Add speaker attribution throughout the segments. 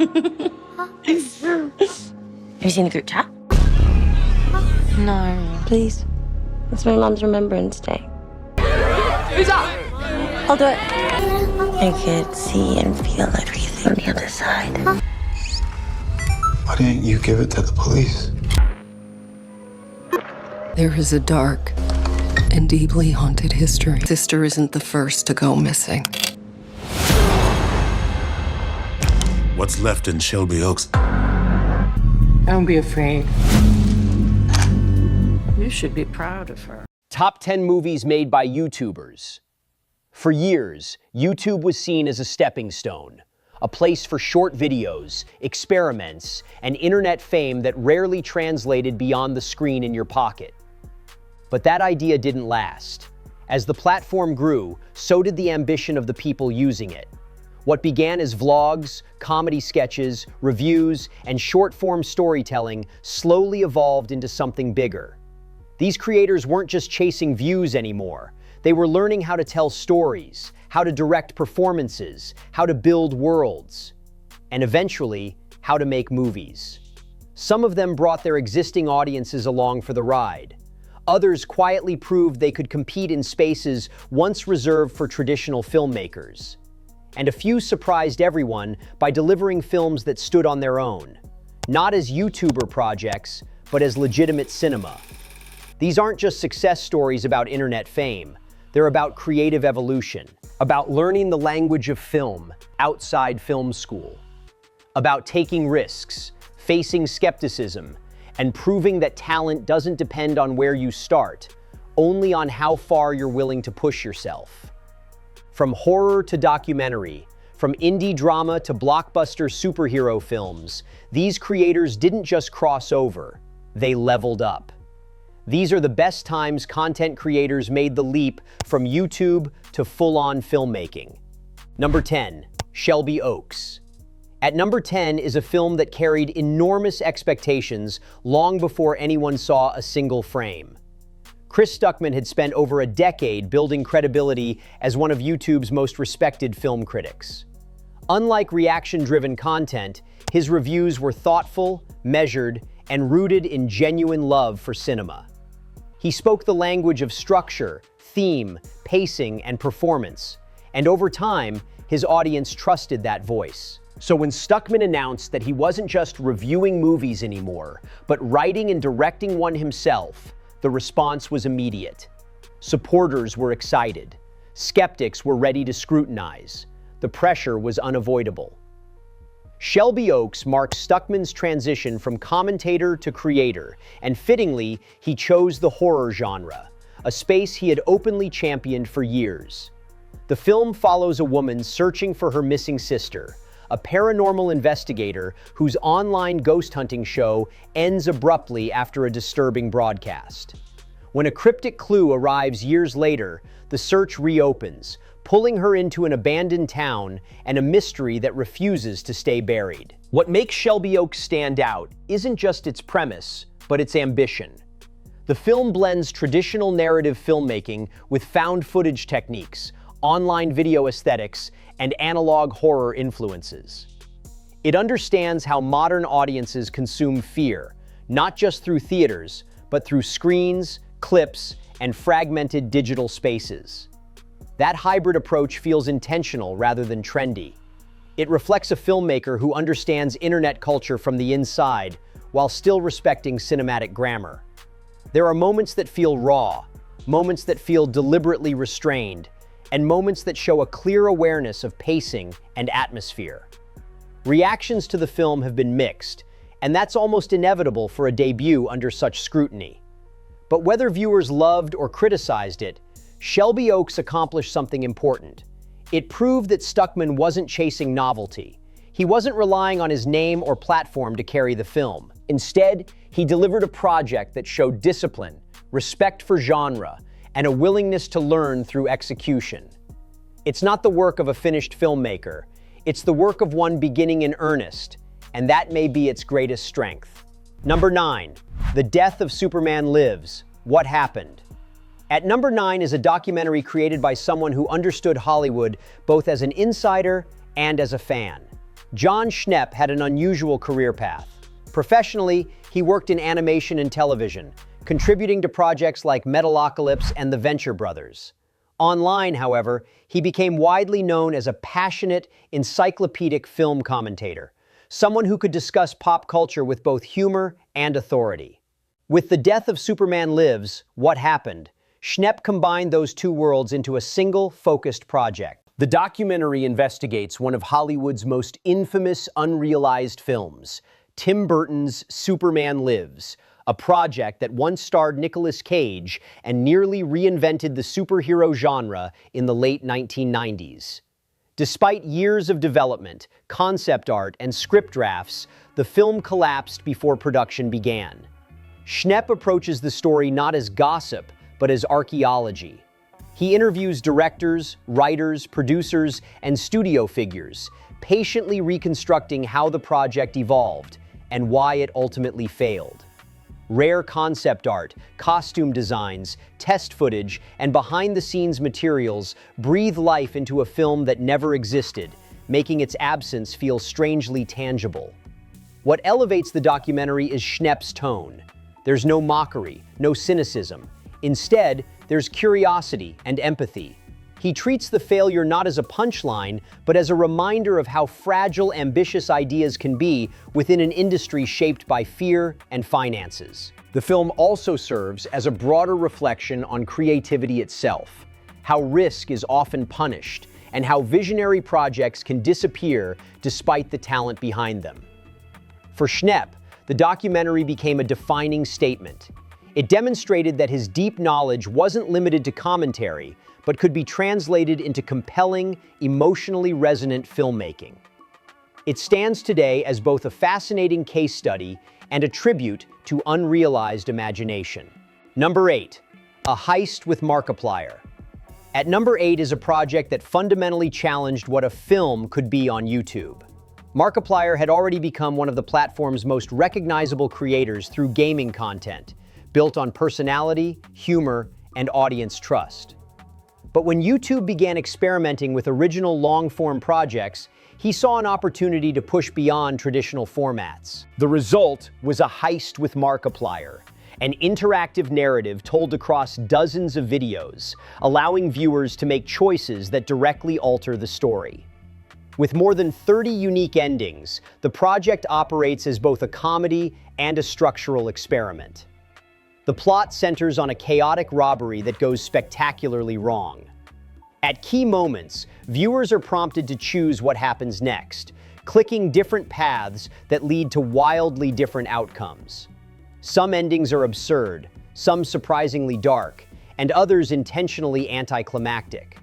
Speaker 1: Have you seen the group chat?
Speaker 2: No.
Speaker 1: Please. It's my mom's Remembrance Day.
Speaker 2: Who's up?
Speaker 1: I'll do it. I could see and feel everything on the other side.
Speaker 3: Why didn't you give it to the police?
Speaker 4: There is a dark and deeply haunted history. Sister isn't the first to go missing.
Speaker 5: What's left in Shelby Oaks?
Speaker 2: Don't be afraid. You should be proud of her.
Speaker 6: Top 10 movies made by YouTubers. For years, YouTube was seen as a stepping stone, a place for short videos, experiments, and internet fame that rarely translated beyond the screen in your pocket. But that idea didn't last. As the platform grew, so did the ambition of the people using it. What began as vlogs, comedy sketches, reviews, and short-form storytelling slowly evolved into something bigger. These creators weren't just chasing views anymore. They were learning how to tell stories, how to direct performances, how to build worlds, and eventually, how to make movies. Some of them brought their existing audiences along for the ride. Others quietly proved they could compete in spaces once reserved for traditional filmmakers. And a few surprised everyone by delivering films that stood on their own, not as YouTuber projects, but as legitimate cinema. These aren't just success stories about internet fame. They're about creative evolution, about learning the language of film outside film school, about taking risks, facing skepticism, and proving that talent doesn't depend on where you start, only on how far you're willing to push yourself. From horror to documentary, from indie drama to blockbuster superhero films, these creators didn't just cross over, they leveled up. These are the best times content creators made the leap from YouTube to full-on filmmaking. Number 10, Shelby Oaks. At number 10 is a film that carried enormous expectations long before anyone saw a single frame. Chris Stuckmann had spent over a decade building credibility as one of YouTube's most respected film critics. Unlike reaction-driven content, his reviews were thoughtful, measured, and rooted in genuine love for cinema. He spoke the language of structure, theme, pacing, and performance, and over time, his audience trusted that voice. So when Stuckmann announced that he wasn't just reviewing movies anymore, but writing and directing one himself, the response was immediate. Supporters were excited. Skeptics were ready to scrutinize. The pressure was unavoidable. Shelby Oaks marks Stuckmann's transition from commentator to creator, and fittingly, he chose the horror genre, a space he had openly championed for years. The film follows a woman searching for her missing sister, a paranormal investigator whose online ghost hunting show ends abruptly after a disturbing broadcast. When a cryptic clue arrives years later, the search reopens, pulling her into an abandoned town and a mystery that refuses to stay buried. What makes Shelby Oaks stand out isn't just its premise, but its ambition. The film blends traditional narrative filmmaking with found footage techniques, online video aesthetics, and analog horror influences. It understands how modern audiences consume fear, not just through theaters, but through screens, clips, and fragmented digital spaces. That hybrid approach feels intentional rather than trendy. It reflects a filmmaker who understands internet culture from the inside while still respecting cinematic grammar. There are moments that feel raw, moments that feel deliberately restrained, and moments that show a clear awareness of pacing and atmosphere. Reactions to the film have been mixed, and that's almost inevitable for a debut under such scrutiny. But whether viewers loved or criticized it, Shelby Oaks accomplished something important. It proved that Stuckmann wasn't chasing novelty. He wasn't relying on his name or platform to carry the film. Instead, he delivered a project that showed discipline, respect for genre, and a willingness to learn through execution. It's not the work of a finished filmmaker, it's the work of one beginning in earnest, and that may be its greatest strength. Number 9, The Death of Superman Lives, What Happened? At number 9 is a documentary created by someone who understood Hollywood both as an insider and as a fan. Jon Schnepp had an unusual career path. Professionally, he worked in animation and television, contributing to projects like Metalocalypse and the Venture Brothers. Online, however, he became widely known as a passionate, encyclopedic film commentator, someone who could discuss pop culture with both humor and authority. With The Death of Superman Lives, What Happened?, Schnepp combined those two worlds into a single, focused project. The documentary investigates one of Hollywood's most infamous unrealized films, Tim Burton's Superman Lives, a project that once starred Nicolas Cage and nearly reinvented the superhero genre in the late 1990s. Despite years of development, concept art, and script drafts, the film collapsed before production began. Schnepp approaches the story not as gossip, but as archaeology. He interviews directors, writers, producers, and studio figures, patiently reconstructing how the project evolved and why it ultimately failed. Rare concept art, costume designs, test footage, and behind-the-scenes materials breathe life into a film that never existed, making its absence feel strangely tangible. What elevates the documentary is Schnepp's tone. There's no mockery, no cynicism. Instead, there's curiosity and empathy. He treats the failure not as a punchline, but as a reminder of how fragile ambitious ideas can be within an industry shaped by fear and finances. The film also serves as a broader reflection on creativity itself, how risk is often punished, and how visionary projects can disappear despite the talent behind them. For Schnepp, the documentary became a defining statement. It demonstrated that his deep knowledge wasn't limited to commentary, but could be translated into compelling, emotionally resonant filmmaking. It stands today as both a fascinating case study and a tribute to unrealized imagination. Number 8, A Heist with Markiplier. At number 8 is a project that fundamentally challenged what a film could be on YouTube. Markiplier had already become one of the platform's most recognizable creators through gaming content, built on personality, humor, and audience trust. But when YouTube began experimenting with original long-form projects, he saw an opportunity to push beyond traditional formats. The result was A Heist with Markiplier, an interactive narrative told across dozens of videos, allowing viewers to make choices that directly alter the story. With more than 30 unique endings, the project operates as both a comedy and a structural experiment. The plot centers on a chaotic robbery that goes spectacularly wrong. At key moments, viewers are prompted to choose what happens next, clicking different paths that lead to wildly different outcomes. Some endings are absurd, some surprisingly dark, and others intentionally anticlimactic.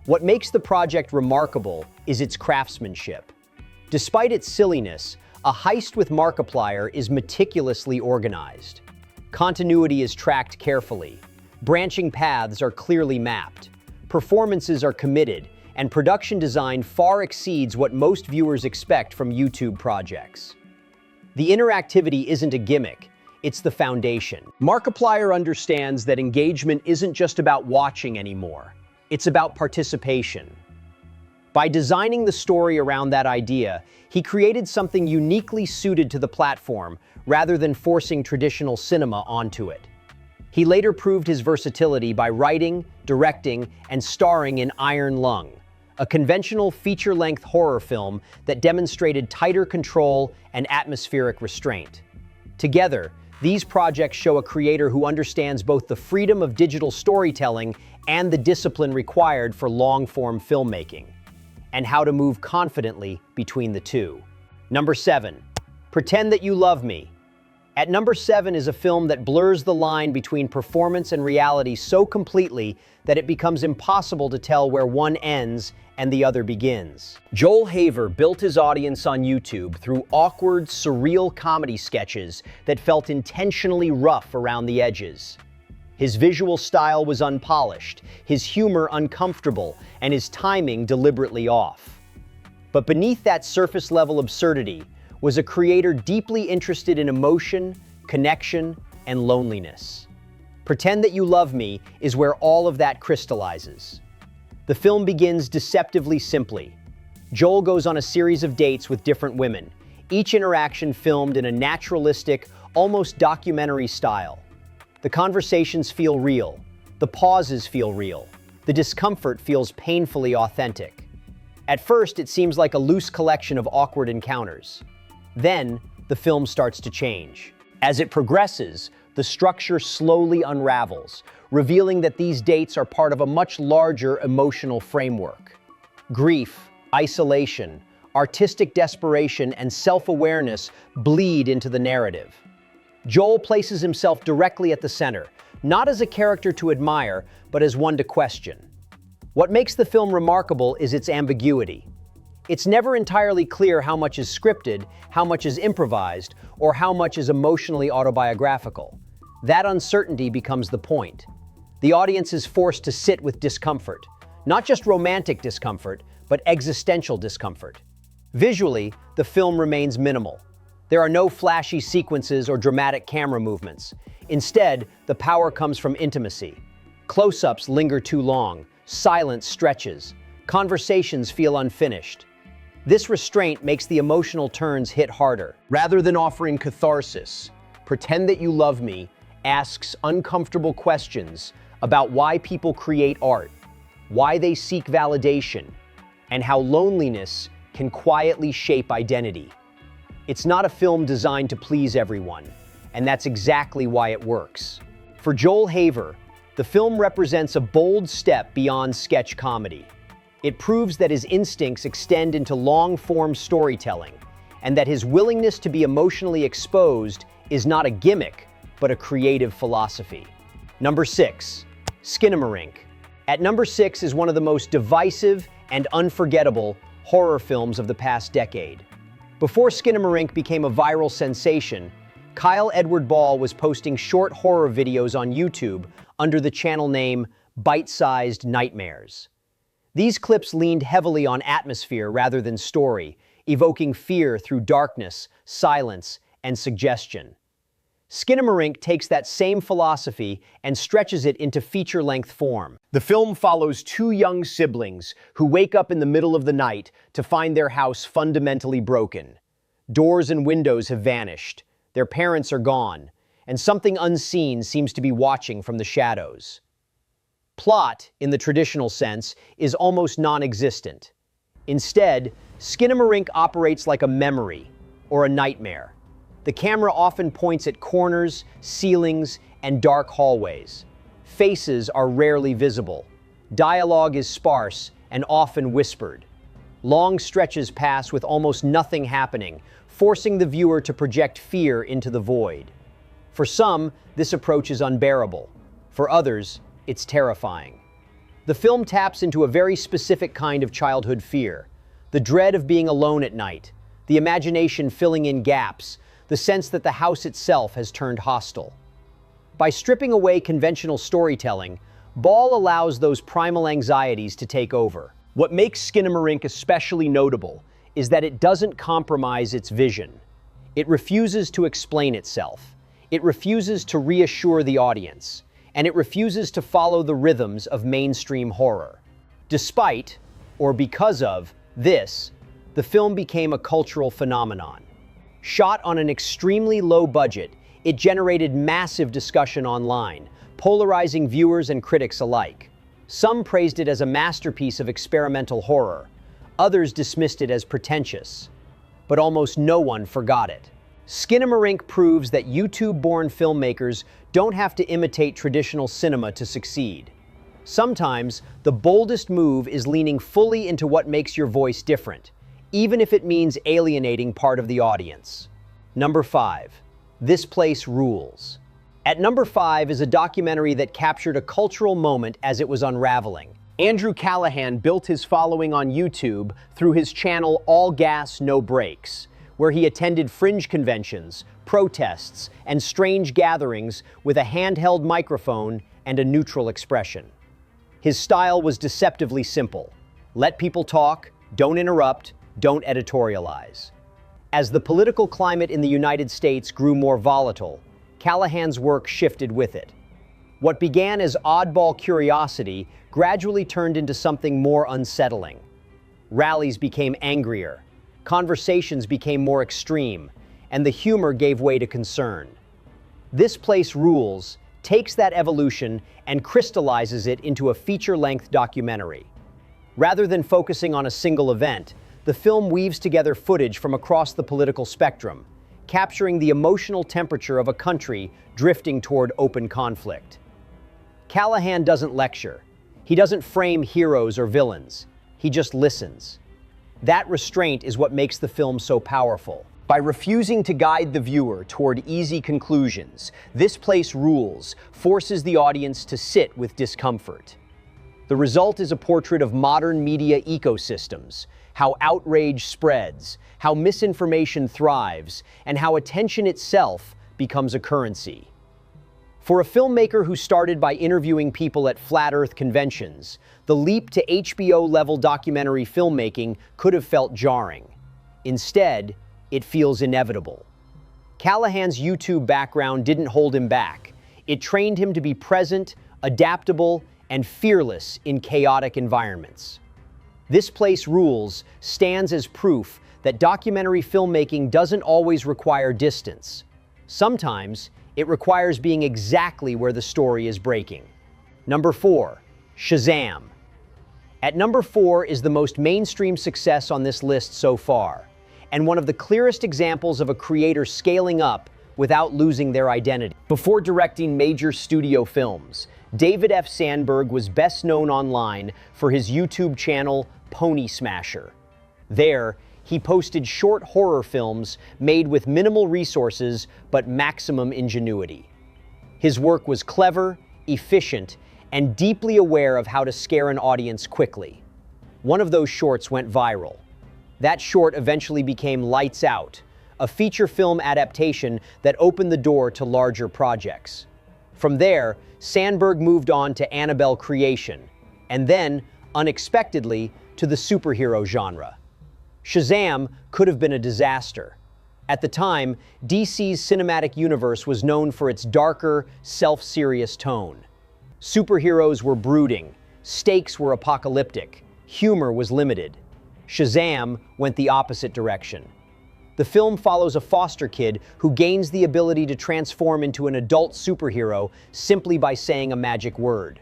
Speaker 6: What makes the project remarkable is its craftsmanship. Despite its silliness, A Heist with Markiplier is meticulously organized. Continuity is tracked carefully. Branching paths are clearly mapped. Performances are committed, and production design far exceeds what most viewers expect from YouTube projects. The interactivity isn't a gimmick, it's the foundation. Markiplier understands that engagement isn't just about watching anymore, it's about participation. By designing the story around that idea, he created something uniquely suited to the platform rather than forcing traditional cinema onto it. He later proved his versatility by writing, directing, and starring in Iron Lung, a conventional feature-length horror film that demonstrated tighter control and atmospheric restraint. Together, these projects show a creator who understands both the freedom of digital storytelling and the discipline required for long-form filmmaking, and how to move confidently between the two. Number 7, Pretend That You Love Me. At number 7 is a film that blurs the line between performance and reality so completely that it becomes impossible to tell where one ends and the other begins. Joel Haver built his audience on YouTube through awkward, surreal comedy sketches that felt intentionally rough around the edges. His visual style was unpolished, his humor uncomfortable, and his timing deliberately off. But beneath that surface-level absurdity was a creator deeply interested in emotion, connection, and loneliness. Pretend That You Love Me is where all of that crystallizes. The film begins deceptively simply. Joel goes on a series of dates with different women, each interaction filmed in a naturalistic, almost documentary style. The conversations feel real. The pauses feel real. The discomfort feels painfully authentic. At first, it seems like a loose collection of awkward encounters. Then, the film starts to change. As it progresses, the structure slowly unravels, revealing that these dates are part of a much larger emotional framework. Grief, isolation, artistic desperation, and self-awareness bleed into the narrative. Joel places himself directly at the center, not as a character to admire, but as one to question. What makes the film remarkable is its ambiguity. It's never entirely clear how much is scripted, how much is improvised, or how much is emotionally autobiographical. That uncertainty becomes the point. The audience is forced to sit with discomfort, not just romantic discomfort, but existential discomfort. Visually, the film remains minimal. There are no flashy sequences or dramatic camera movements. Instead, the power comes from intimacy. Close-ups linger too long, silence stretches, conversations feel unfinished. This restraint makes the emotional turns hit harder. Rather than offering catharsis, Pretend That You Love Me asks uncomfortable questions about why people create art, why they seek validation, and how loneliness can quietly shape identity. It's not a film designed to please everyone, and that's exactly why it works. For Joel Haver, the film represents a bold step beyond sketch comedy. It proves that his instincts extend into long-form storytelling, and that his willingness to be emotionally exposed is not a gimmick, but a creative philosophy. Number 6, Skinamarink. At number 6 is one of the most divisive and unforgettable horror films of the past decade. Before Skinamarink became a viral sensation, Kyle Edward Ball was posting short horror videos on YouTube under the channel name Bite-Sized Nightmares. These clips leaned heavily on atmosphere rather than story, evoking fear through darkness, silence, and suggestion. Skinamarink takes that same philosophy and stretches it into feature-length form. The film follows two young siblings who wake up in the middle of the night to find their house fundamentally broken. Doors and windows have vanished, their parents are gone, and something unseen seems to be watching from the shadows. Plot, in the traditional sense, is almost non-existent. Instead, Skinamarink operates like a memory or a nightmare. The camera often points at corners, ceilings, and dark hallways. Faces are rarely visible. Dialogue is sparse and often whispered. Long stretches pass with almost nothing happening, forcing the viewer to project fear into the void. For some, this approach is unbearable. For others, it's terrifying. The film taps into a very specific kind of childhood fear. The dread of being alone at night, the imagination filling in gaps, the sense that the house itself has turned hostile. By stripping away conventional storytelling, Ball allows those primal anxieties to take over. What makes Skinamarink especially notable is that it doesn't compromise its vision. It refuses to explain itself. It refuses to reassure the audience. And it refuses to follow the rhythms of mainstream horror. Despite, or because of, this, the film became a cultural phenomenon. Shot on an extremely low budget, it generated massive discussion online, polarizing viewers and critics alike. Some praised it as a masterpiece of experimental horror. Others dismissed it as pretentious. But almost no one forgot it. Skinamarink proves that YouTube-born filmmakers don't have to imitate traditional cinema to succeed. Sometimes, the boldest move is leaning fully into what makes your voice different, even if it means alienating part of the audience. Number 5, This Place Rules. At number 5 is a documentary that captured a cultural moment as it was unraveling. Andrew Callahan built his following on YouTube through his channel All Gas, No Brakes, where he attended fringe conventions, protests, and strange gatherings with a handheld microphone and a neutral expression. His style was deceptively simple. Let people talk, don't interrupt, don't editorialize. As the political climate in the United States grew more volatile, Callahan's work shifted with it. What began as oddball curiosity gradually turned into something more unsettling. rallies became angrier, conversations became more extreme, and the humor gave way to concern. This Place Rules takes that evolution and crystallizes it into a feature-length documentary. Rather than focusing on a single event, the film weaves together footage from across the political spectrum, capturing the emotional temperature of a country drifting toward open conflict. Callahan doesn't lecture. He doesn't frame heroes or villains. He just listens. That restraint is what makes the film so powerful. By refusing to guide the viewer toward easy conclusions, This Place Rules forces the audience to sit with discomfort. The result is a portrait of modern media ecosystems, how outrage spreads, how misinformation thrives, and how attention itself becomes a currency. For a filmmaker who started by interviewing people at flat Earth conventions, the leap to HBO-level documentary filmmaking could have felt jarring. Instead, it feels inevitable. Callahan's YouTube background didn't hold him back. It trained him to be present, adaptable, and fearless in chaotic environments. This Place Rules stands as proof that documentary filmmaking doesn't always require distance. Sometimes, it requires being exactly where the story is breaking. Number 4, Shazam. At number 4 is the most mainstream success on this list so far, and one of the clearest examples of a creator scaling up without losing their identity. Before directing major studio films, David F. Sandberg was best known online for his YouTube channel, Pony Smasher. There, he posted short horror films made with minimal resources but maximum ingenuity. His work was clever, efficient, and deeply aware of how to scare an audience quickly. One of those shorts went viral. That short eventually became Lights Out, a feature film adaptation that opened the door to larger projects. From there, Sandberg moved on to Annabelle creation, and then, unexpectedly, to the superhero genre. Shazam could have been a disaster. At the time, DC's cinematic universe was known for its darker, self-serious tone. Superheroes were brooding, stakes were apocalyptic, humor was limited. Shazam went the opposite direction. The film follows a foster kid who gains the ability to transform into an adult superhero simply by saying a magic word.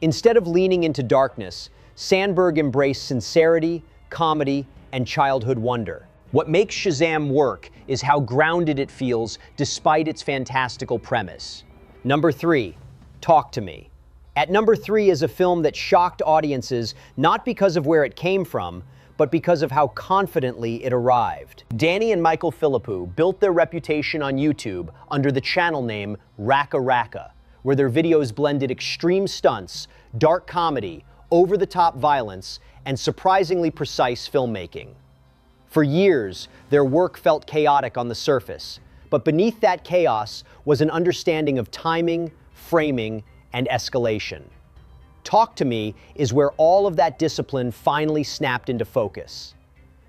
Speaker 6: Instead of leaning into darkness, Sandberg embraced sincerity, comedy, and childhood wonder. What makes Shazam work is how grounded it feels despite its fantastical premise. Number 3, Talk to Me. At number 3 is a film that shocked audiences not because of where it came from, but because of how confidently it arrived. Danny and Michael Philippou built their reputation on YouTube under the channel name RackaRacka, where their videos blended extreme stunts, dark comedy, over-the-top violence, and surprisingly precise filmmaking. For years, their work felt chaotic on the surface, but beneath that chaos was an understanding of timing, framing, and escalation. Talk to Me is where all of that discipline finally snapped into focus.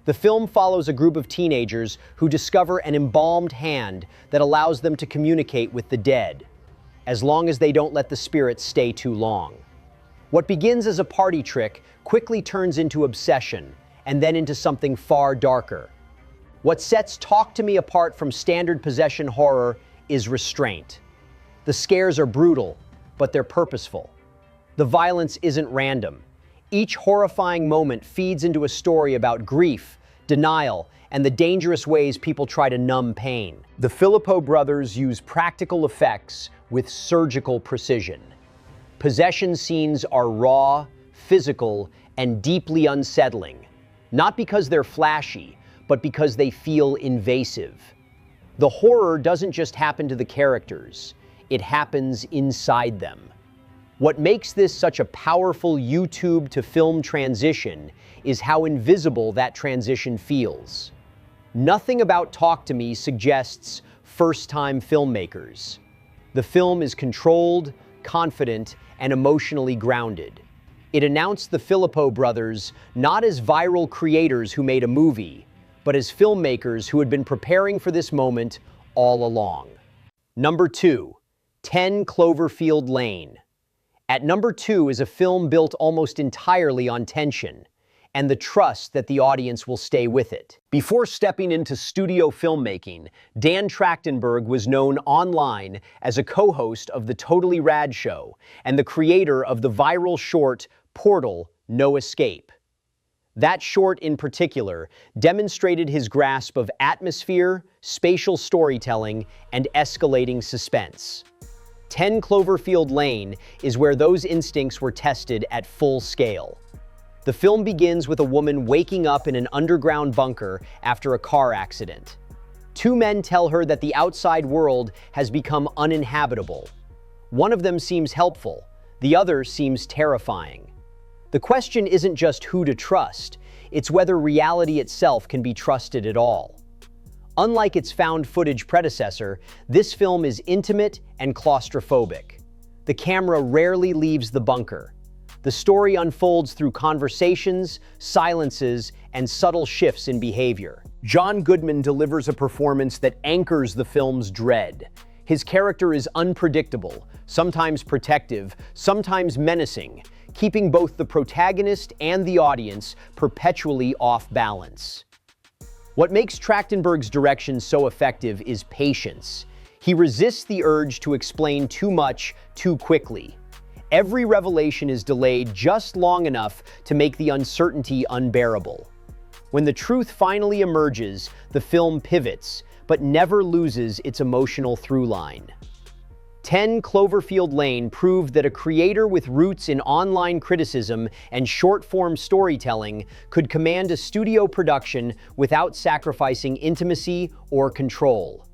Speaker 6: The film follows a group of teenagers who discover an embalmed hand that allows them to communicate with the dead, as long as they don't let the spirits stay too long. What begins as a party trick quickly turns into obsession, and then into something far darker. What sets Talk to Me apart from standard possession horror is restraint. The scares are brutal, but they're purposeful. The violence isn't random. Each horrifying moment feeds into a story about grief, denial, and the dangerous ways people try to numb pain. The Philippou brothers use practical effects with surgical precision. Possession scenes are raw, physical, and deeply unsettling, not because they're flashy, but because they feel invasive. The horror doesn't just happen to the characters, it happens inside them. What makes this such a powerful YouTube to film transition is how invisible that transition feels. Nothing about Talk to Me suggests first-time filmmakers. The film is controlled, confident, and emotionally grounded. It announced the Philippou brothers not as viral creators who made a movie, but as filmmakers who had been preparing for this moment all along. Number 2, 10 Cloverfield Lane. At number 2 is a film built almost entirely on tension, and the trust that the audience will stay with it. Before stepping into studio filmmaking, Dan Trachtenberg was known online as a co-host of The Totally Rad Show and the creator of the viral short Portal: No Escape. That short in particular demonstrated his grasp of atmosphere, spatial storytelling, and escalating suspense. 10 Cloverfield Lane is where those instincts were tested at full scale. The film begins with a woman waking up in an underground bunker after a car accident. Two men tell her that the outside world has become uninhabitable. One of them seems helpful, the other seems terrifying. The question isn't just who to trust, it's whether reality itself can be trusted at all. Unlike its found footage predecessor, this film is intimate and claustrophobic. The camera rarely leaves the bunker. The story unfolds through conversations, silences, and subtle shifts in behavior. John Goodman delivers a performance that anchors the film's dread. His character is unpredictable, sometimes protective, sometimes menacing, keeping both the protagonist and the audience perpetually off balance. What makes Trachtenberg's direction so effective is patience. He resists the urge to explain too much too quickly. Every revelation is delayed just long enough to make the uncertainty unbearable. When the truth finally emerges, the film pivots, but never loses its emotional through line. 10 Cloverfield Lane proved that a creator with roots in online criticism and short-form storytelling could command a studio production without sacrificing intimacy or control.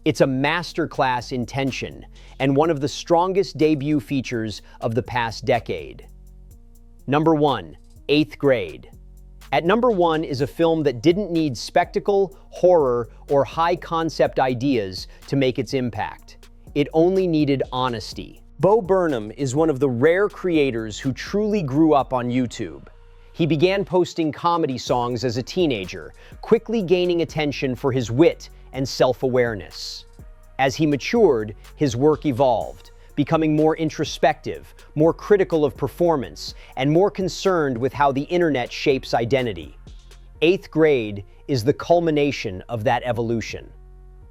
Speaker 6: It's a masterclass in tension and one of the strongest debut features of the past decade. Number 1, 8th Grade. At number 1 is a film that didn't need spectacle, horror, or high-concept ideas to make its impact. It only needed honesty. Bo Burnham is one of the rare creators who truly grew up on YouTube. He began posting comedy songs as a teenager, quickly gaining attention for his wit and self-awareness. As he matured, his work evolved, becoming more introspective, more critical of performance, and more concerned with how the internet shapes identity. 8th Grade is the culmination of that evolution.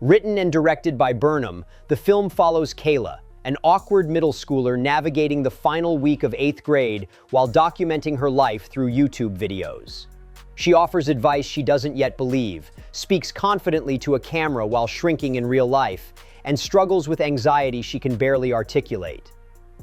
Speaker 6: Written and directed by Burnham, the film follows Kayla, an awkward middle schooler navigating the final week of 8th grade while documenting her life through YouTube videos. She offers advice she doesn't yet believe, speaks confidently to a camera while shrinking in real life, and struggles with anxiety she can barely articulate.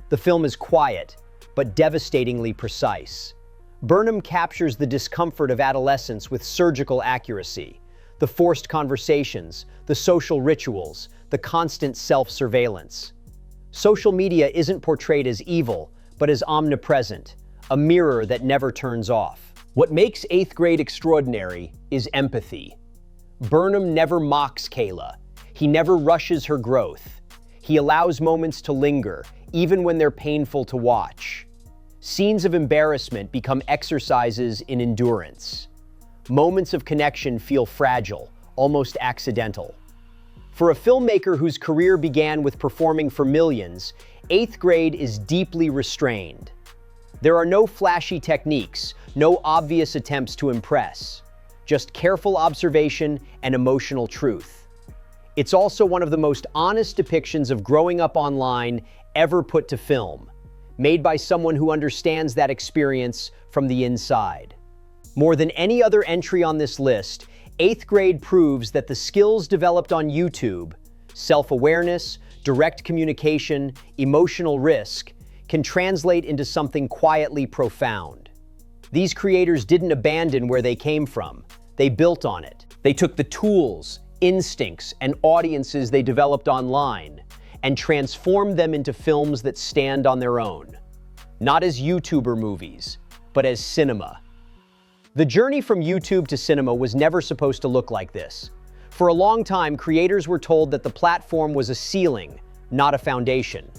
Speaker 6: The film is quiet, but devastatingly precise. Burnham captures the discomfort of adolescence with surgical accuracy. The forced conversations, the social rituals, the constant self-surveillance. Social media isn't portrayed as evil, but as omnipresent, a mirror that never turns off. What makes 8th Grade extraordinary is empathy. Burnham never mocks Kayla. He never rushes her growth. He allows moments to linger, even when they're painful to watch. Scenes of embarrassment become exercises in endurance. Moments of connection feel fragile, almost accidental. For a filmmaker whose career began with performing for millions, 8th Grade is deeply restrained. There are no flashy techniques, no obvious attempts to impress, just careful observation and emotional truth. It's also one of the most honest depictions of growing up online ever put to film, made by someone who understands that experience from the inside. More than any other entry on this list, 8th Grade proves that the skills developed on YouTube, self-awareness, direct communication, emotional risk, can translate into something quietly profound. These creators didn't abandon where they came from. They built on it. They took the tools, instincts, and audiences they developed online and transformed them into films that stand on their own. Not as YouTuber movies, but as cinema. The journey from YouTube to cinema was never supposed to look like this. For a long time, creators were told that the platform was a ceiling, not a foundation.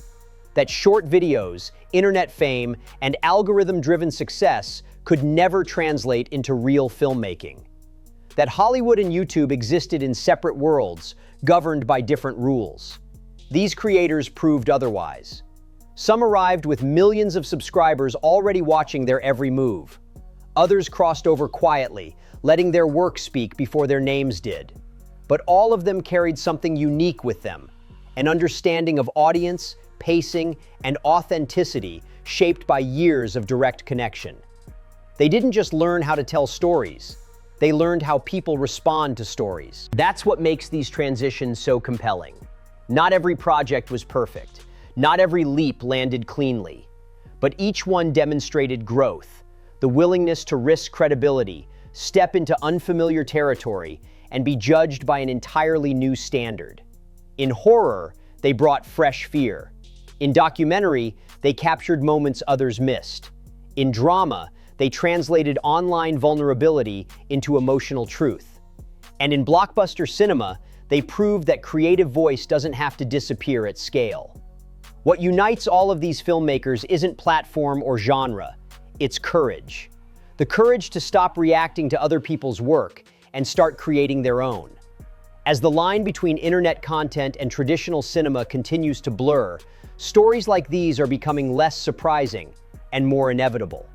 Speaker 6: That short videos, internet fame, and algorithm-driven success could never translate into real filmmaking. That Hollywood and YouTube existed in separate worlds, governed by different rules. These creators proved otherwise. Some arrived with millions of subscribers already watching their every move. Others crossed over quietly, letting their work speak before their names did. But all of them carried something unique with them, an understanding of audience, pacing, and authenticity shaped by years of direct connection. They didn't just learn how to tell stories, they learned how people respond to stories. That's what makes these transitions so compelling. Not every project was perfect. Not every leap landed cleanly. But each one demonstrated growth, the willingness to risk credibility, step into unfamiliar territory, and be judged by an entirely new standard. In horror, they brought fresh fear. In documentary, they captured moments others missed. In drama, they translated online vulnerability into emotional truth. And in blockbuster cinema, they proved that creative voice doesn't have to disappear at scale. What unites all of these filmmakers isn't platform or genre, it's courage. The courage to stop reacting to other people's work and start creating their own. As the line between internet content and traditional cinema continues to blur, stories like these are becoming less surprising and more inevitable.